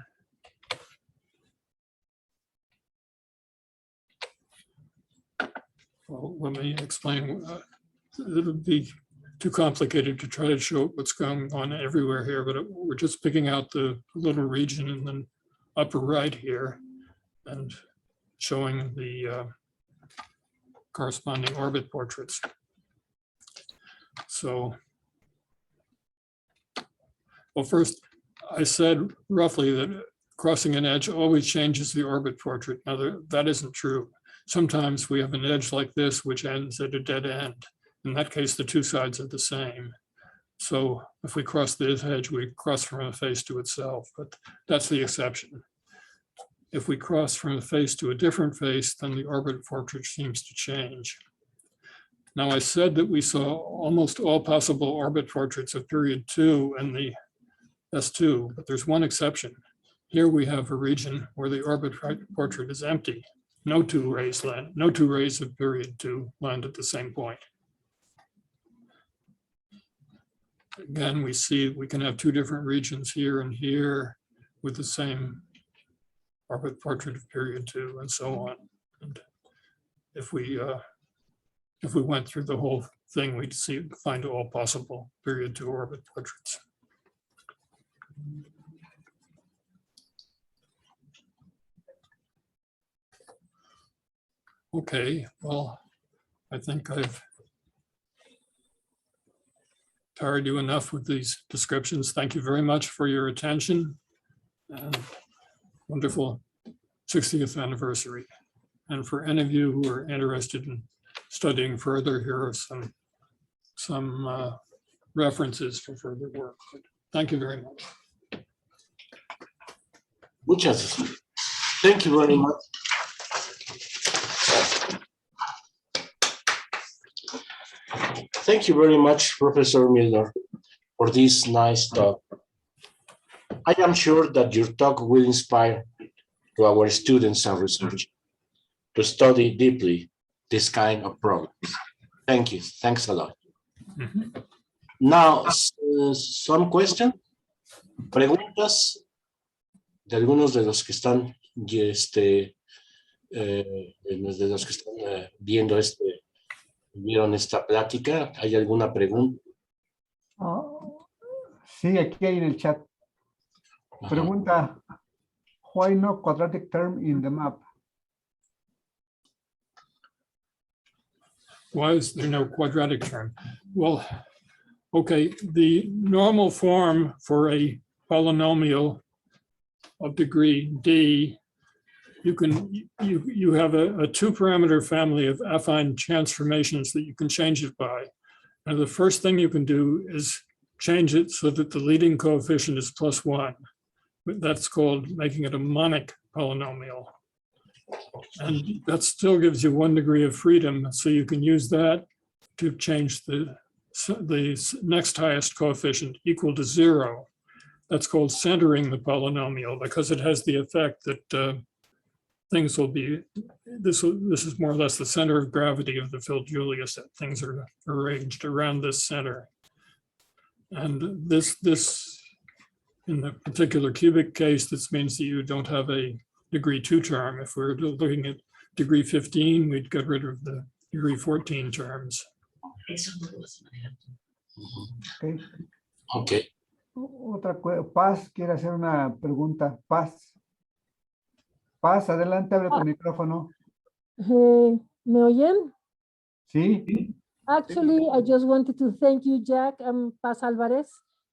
well, let me explain. It would be too complicated to try to show what's going on everywhere here, but we're just picking out the little region in the upper right here and showing the corresponding orbit portraits. So, well, first, I said roughly that crossing an edge always changes the orbit portrait. Now, that isn't true. Sometimes we have an edge like this, which ends at a dead end. In that case, the two sides are the same. So if we cross this edge, we cross from a face to itself, but that's the exception. If we cross from a face to a different face, then the orbit portrait seems to change. Now, I said that we saw almost all possible orbit portraits of period 2 in the S2, but there's one exception. Here we have a region where the orbit portrait is empty. No two rays of period 2 land at the same point. Again, we see we can have two different regions here and here with the same orbit portrait of period 2 and so on. And if we if we went through the whole thing, we'd find all possible period to orbit portraits. Okay, well, I think I've tired you enough with these descriptions. Thank you very much for your attention. And wonderful 60th anniversary. And for any of you who are interested in studying further, here are some references for further work. Thank you very much. Muchas. Thank you very much. Thank you very much, Professor Milner, for this nice talk. I am sure that your talk will inspire to our students and researchers to study deeply this kind of problems. Thank you. Thanks a lot. Now, some question, preguntas de algunos de los que están viendo vieron esta plática. ¿Hay alguna pregunta? Sí, aquí hay en el chat. Pregunta, why no quadratic term in the map? Why is there no quadratic term? Well, okay, the normal form for a polynomial of degree D, you have a two-parameter family of affine transformations that you can change it by. And the first thing you can do is change it so that the leading coefficient is +1. That's called making it a monic polynomial. And that still gives you 1 degree of freedom. So you can use that to change the next highest coefficient equal to 0. That's called centering the polynomial because it has the effect that things will be, this is more or less the center of gravity of the field Julius, that things are arranged around this center. And this in the particular cubic case, this means that you don't have a degree 2 term. If we were looking at degree 15, we'd get rid of the degree 14 terms. Okay. Okay. Paz quiere hacer una pregunta. Paz. Paz, adelante, abre tu micrófono. ¿Me oyen? Sí. Actually, I just wanted to thank you, Jack. I'm Paz Alvarez.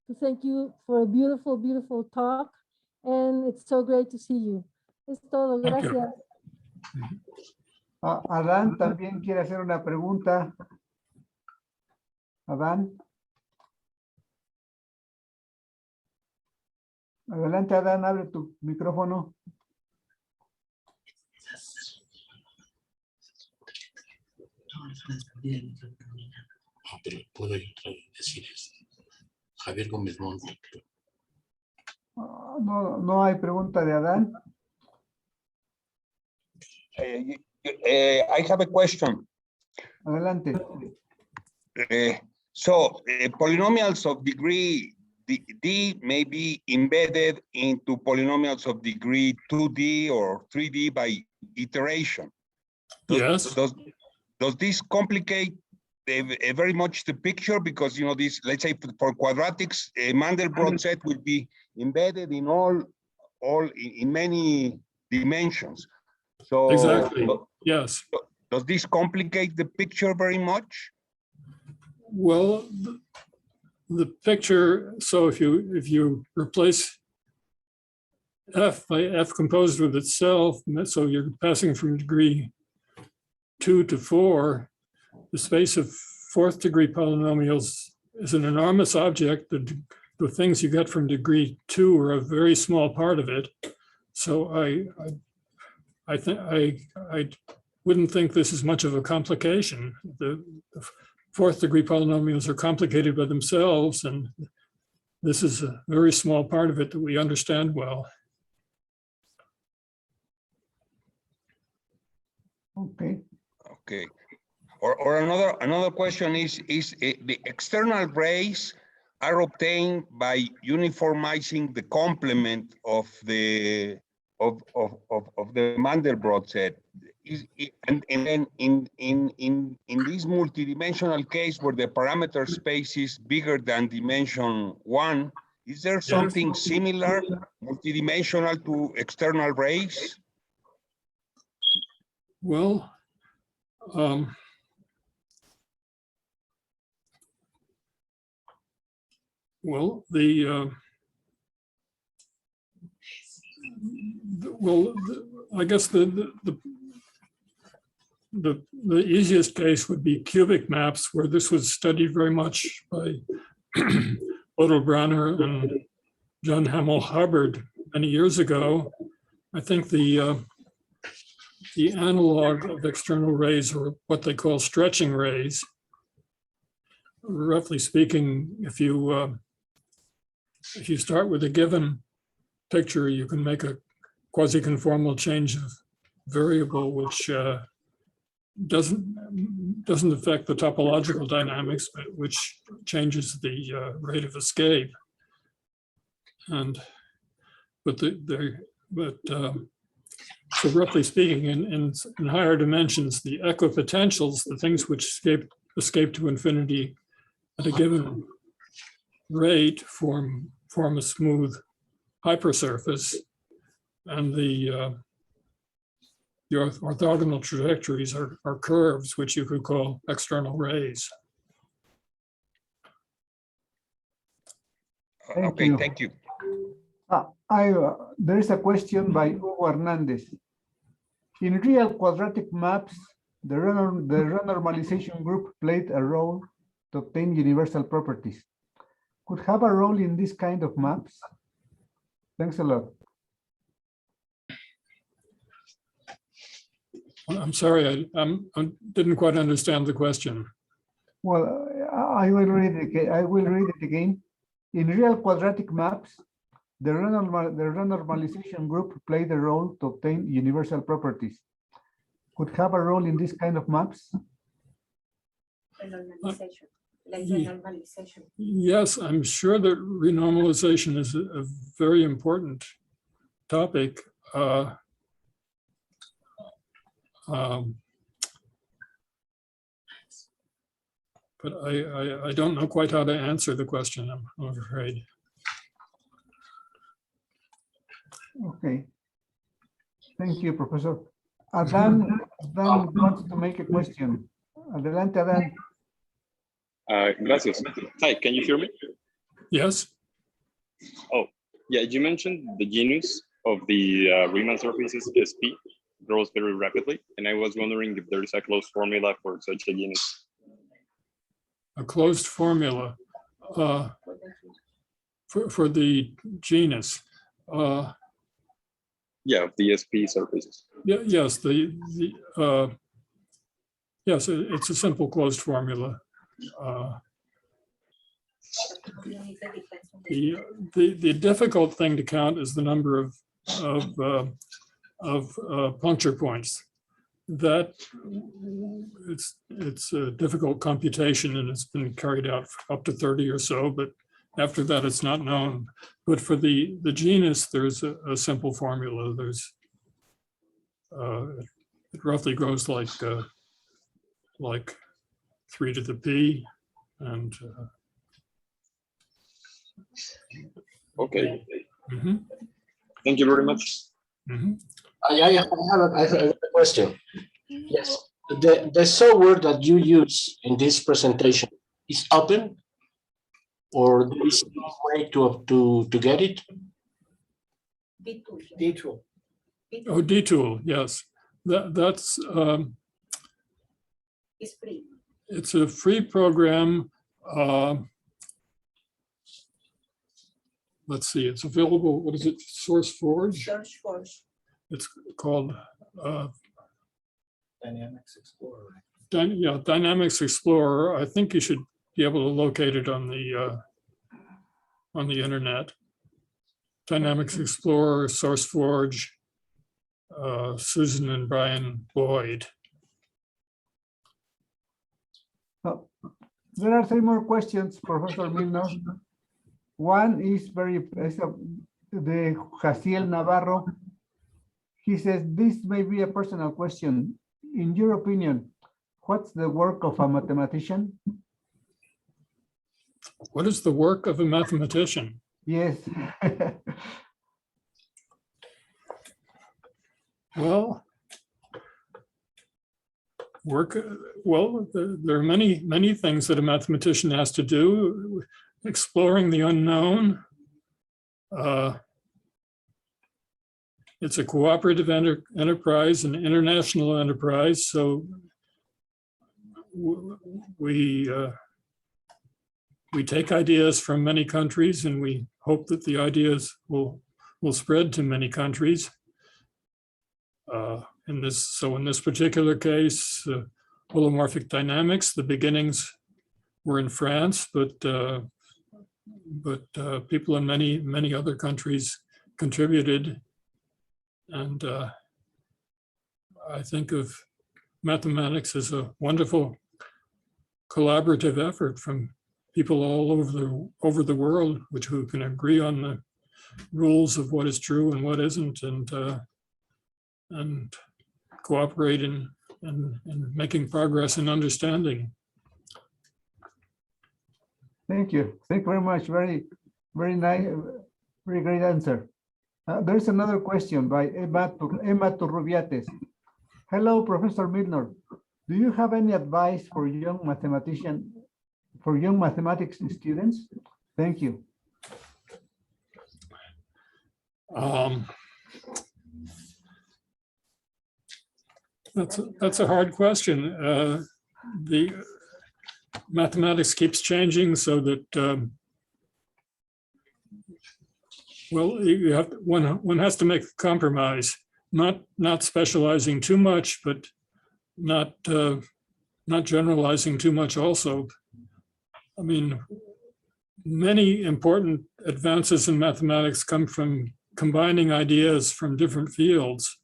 To thank you for a beautiful, beautiful talk. And it's so great to see you. Es todo. Thank you. Gracias. Adán también quiere hacer una pregunta. Adán. Adelante, Adán, abre tu micrófono. Pero puedo yo decir esto. Javier Gómez Monte. No hay pregunta de Adán. I have a question. Adelante. Polynomials of degree D may be embedded into polynomials of degree 2D or 3D by iteration. Yes. Does this complicate very much the picture? Because, you know, this, let's say for quadratics, a Mandelbrot set will be embedded in in many dimensions. So Exactly. Yes. Does this complicate the picture very much? Well, the picture, so if you replace F by F composed with itself, so you're passing from degree 2 to 4, the space of 4th degree polynomials is an enormous object. The things you get from degree 2 are a very small part of it. So I think I wouldn't think this is much of a complication. The 4th degree polynomials are complicated by themselves, and this is a very small part of it that we understand well. Okay. Okay. Or another question is the external rays are obtained by uniformizing the complement of the Mandelbrot set. And then in this multidimensional case where the parameter space is bigger than dimension 1, is there something similar, multidimensional to external rays? Well, I guess the easiest case would be cubic maps, where this was studied very much by Otto Brenner and John Hamill Hubbard many years ago. I think the analog of external rays are what they call stretching rays. Roughly speaking, if you start with a given picture, you can make a quasi-conformal change of variable, which doesn't affect the topological dynamics, but which changes the rate of escape. So roughly speaking, in higher dimensions, the equipotentials, the things which escape to infinity at a given rate, form a smooth hypersurface, and the orthogonal trajectories are curves, which you could call external rays. Okay, thank you. There is a question by Hugo Hernandez. In real quadratic maps, the renormalization group played a role to obtain universal properties. Could have a role in this kind of maps? Thanks a lot. I'm sorry, I didn't quite understand the question. Well, I will read it again. In real quadratic maps, the renormalization group played a role to obtain universal properties. Could have a role in this kind of maps? Renormalization, like renormalization. Yes, I'm sure that renormalization is a very important topic. But I don't know quite how to answer the question, I'm afraid. Okay. Thank you, Professor. Adan wants to make a question. Adelante, Adan. Gracias. Hi, can you hear me? Yes. Oh, yeah, you mentioned the genus of the Riemann surfaces SP grows very rapidly, and I was wondering if there is a closed formula for such a genus. A closed formula for the genus. Yeah, of the SP surfaces. Yeah, yes, yes, it's a simple closed formula. The difficult thing to count is the number of puncture points. That it's a difficult computation, and it's been carried out for up to 30 or so, but after that it's not known. But for the genus, there's a simple formula. There's it roughly goes like 3 to the p, and okay. Mm-hmm. Thank you very much. Mm-hmm. I have a question. Yes, the software that you use in this presentation is open, or there is no way to get it? D-tool. Oh, D-tool, yes. That's It's free. it's a free program. Let's see, it's available. What is it? SourceForge. SourceForge. It's called Dynamics Explorer. Dynamics Explorer. I think you should be able to locate it on the internet. Dynamics Explorer, SourceForge, Susan and Brian Boyd. There are 3 more questions, Professor Milner. One is the Jaciel Navarro. He says, this may be a personal question. In your opinion, what's the work of a mathematician? What is the work of a mathematician? Yes. Well, there are many things that a mathematician has to do. Exploring the unknown. It's a cooperative enterprise, an international enterprise. So we take ideas from many countries, and we hope that the ideas will spread to many countries. In this particular case, holomorphic dynamics, the beginnings were in France, but people in many other countries contributed. And I think of mathematics as a wonderful collaborative effort from people all over the world, who can agree on the rules of what is true and what isn't, and cooperate in making progress in understanding. Thank you. Thank you very much. Very nice, very great answer. There's another question by Emma Turrubiates. Hello, Professor Milner. Do you have any advice for young mathematics students? Thank you. That's a hard question. The mathematics keeps changing, so that one has to make a compromise, not specializing too much, but not generalizing too much also. I mean, many important advances in mathematics come from combining ideas from different fields.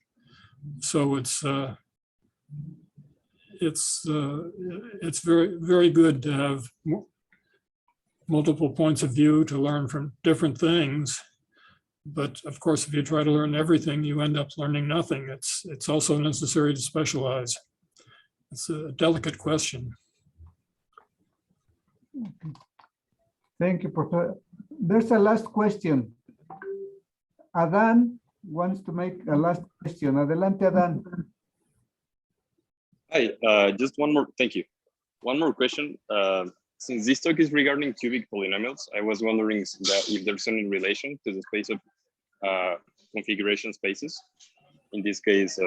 So it's very good to have multiple points of view to learn from different things. But of course, if you try to learn everything, you end up learning nothing. It's also necessary to specialize. It's a delicate question. Thank you, Professor. There's a last question. Adan wants to make a last question. Adelante, Adan. Hi, just one more, thank you. One more question. Since this talk is regarding cubic polynomials, I was wondering if there's any relation to the space of configuration spaces. In this case,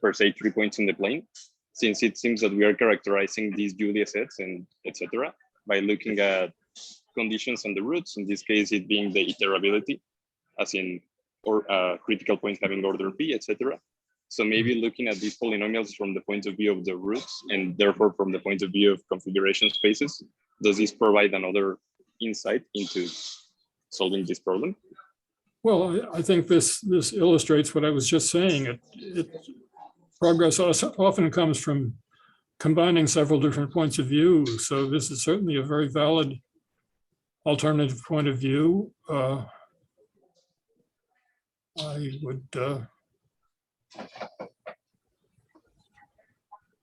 per se, 3 points in the plane, since it seems that we are characterizing these Julia sets and etc. by looking at conditions on the roots, in this case, it being the iterability, as in, or critical points having order p, etc. So maybe looking at these polynomials from the point of view of the roots, and therefore from the point of view of configuration spaces, does this provide another insight into solving this problem? Well, I think this illustrates what I was just saying. Progress often comes from combining several different points of view. So this is certainly a very valid alternative point of view.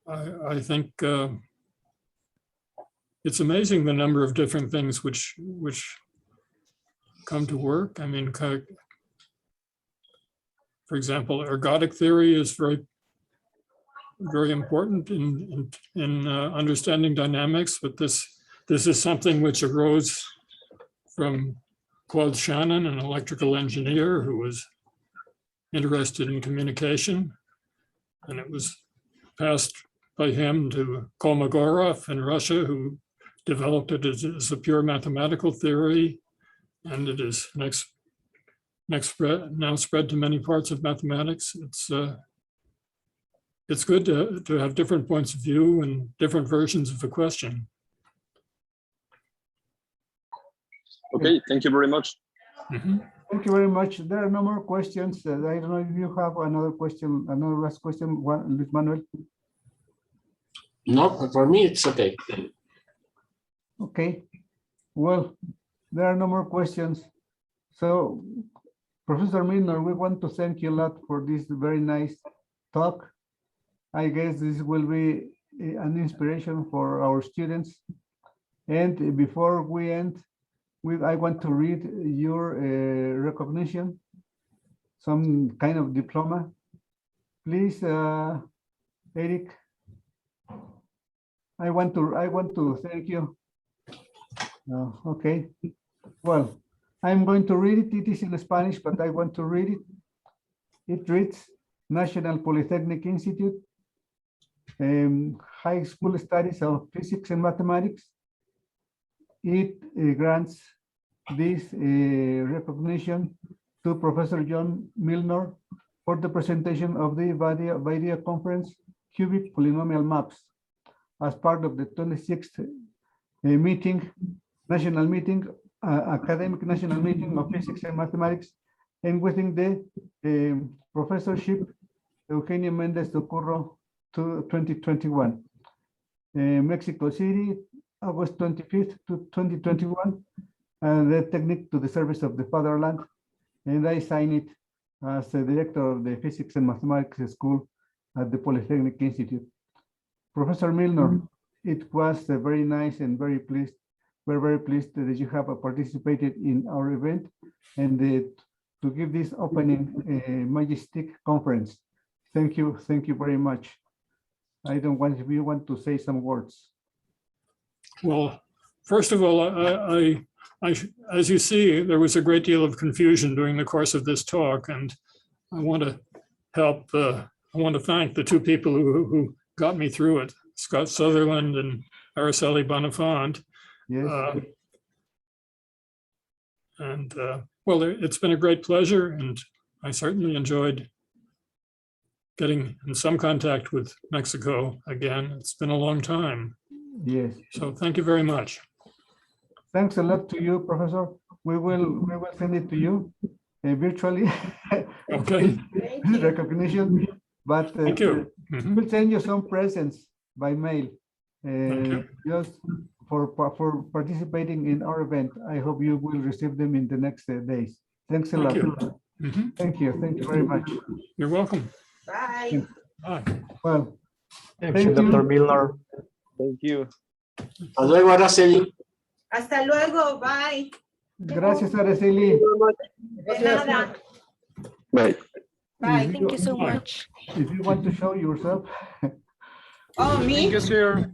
I think it's amazing the number of different things which come to work. I mean, for example, ergodic theory is very important in understanding dynamics, but this is something which arose from Claude Shannon, an electrical engineer who was interested in communication, and it was passed by him to Kolmogorov in Russia, who developed it as a pure mathematical theory, and it is now spread to many parts of mathematics. It's good to have different points of view and different versions of the question. Okay, thank you very much. Mm-hmm. Thank you very much. There are no more questions. I don't know if you have another question, another last question, Luis Manuel. No, for me, it's okay. Okay. Well, there are no more questions. So Professor Milner, we want to thank you a lot for this very nice talk. I guess this will be an inspiration for our students. And before we end, I want to read your recognition, some kind of diploma. Please, Eric. I want to thank you. Okay. Well, I'm going to read it. It is in Spanish, but I want to read it. It reads National Polytechnic Institute, High School Studies of Physics and Mathematics. It grants this recognition to Professor John Milnor for the presentation of the video conference Cubic Polynomial Maps as part of the 26th meeting, national meeting, academic national meeting of physics and mathematics, and within the professorship Eugenio Mendez de Curro to 2021. Mexico City, August 25th to 2021, the technique to the service of the fatherland, and I sign it as the director of the Physics and Mathematics School at the Polytechnic Institute. Professor Milner, it was very nice and very pleased. We're very pleased that you have participated in our event and to give this opening majestic conference. Thank you very much. I don't want, if you want to say some words. Well, first of all, as you see, there was a great deal of confusion during the course of this talk, and I want to help. I want to thank the two people who got me through it, Scott Sutherland and Araceli Bonifant. Yes. Well, it's been a great pleasure, and I certainly enjoyed getting in some contact with Mexico again. It's been a long time. Yes. So thank you very much. Thanks a lot to you, Professor. We will send it to you virtually. Okay. Recognition, but Thank you. we'll send you some presents by mail, you. just for participating in our event. I hope you will receive them in the next days. Thanks a lot. Thank you very much. You're welcome. Bye. Bye. Well, Thank you, Dr. Milner. Thank you. Hasta luego, Araceli. Hasta luego. Bye. gracias, Araceli. De nada. Bye. Bye. Thank you so much. If you want to show yourself. Oh, me? Just here.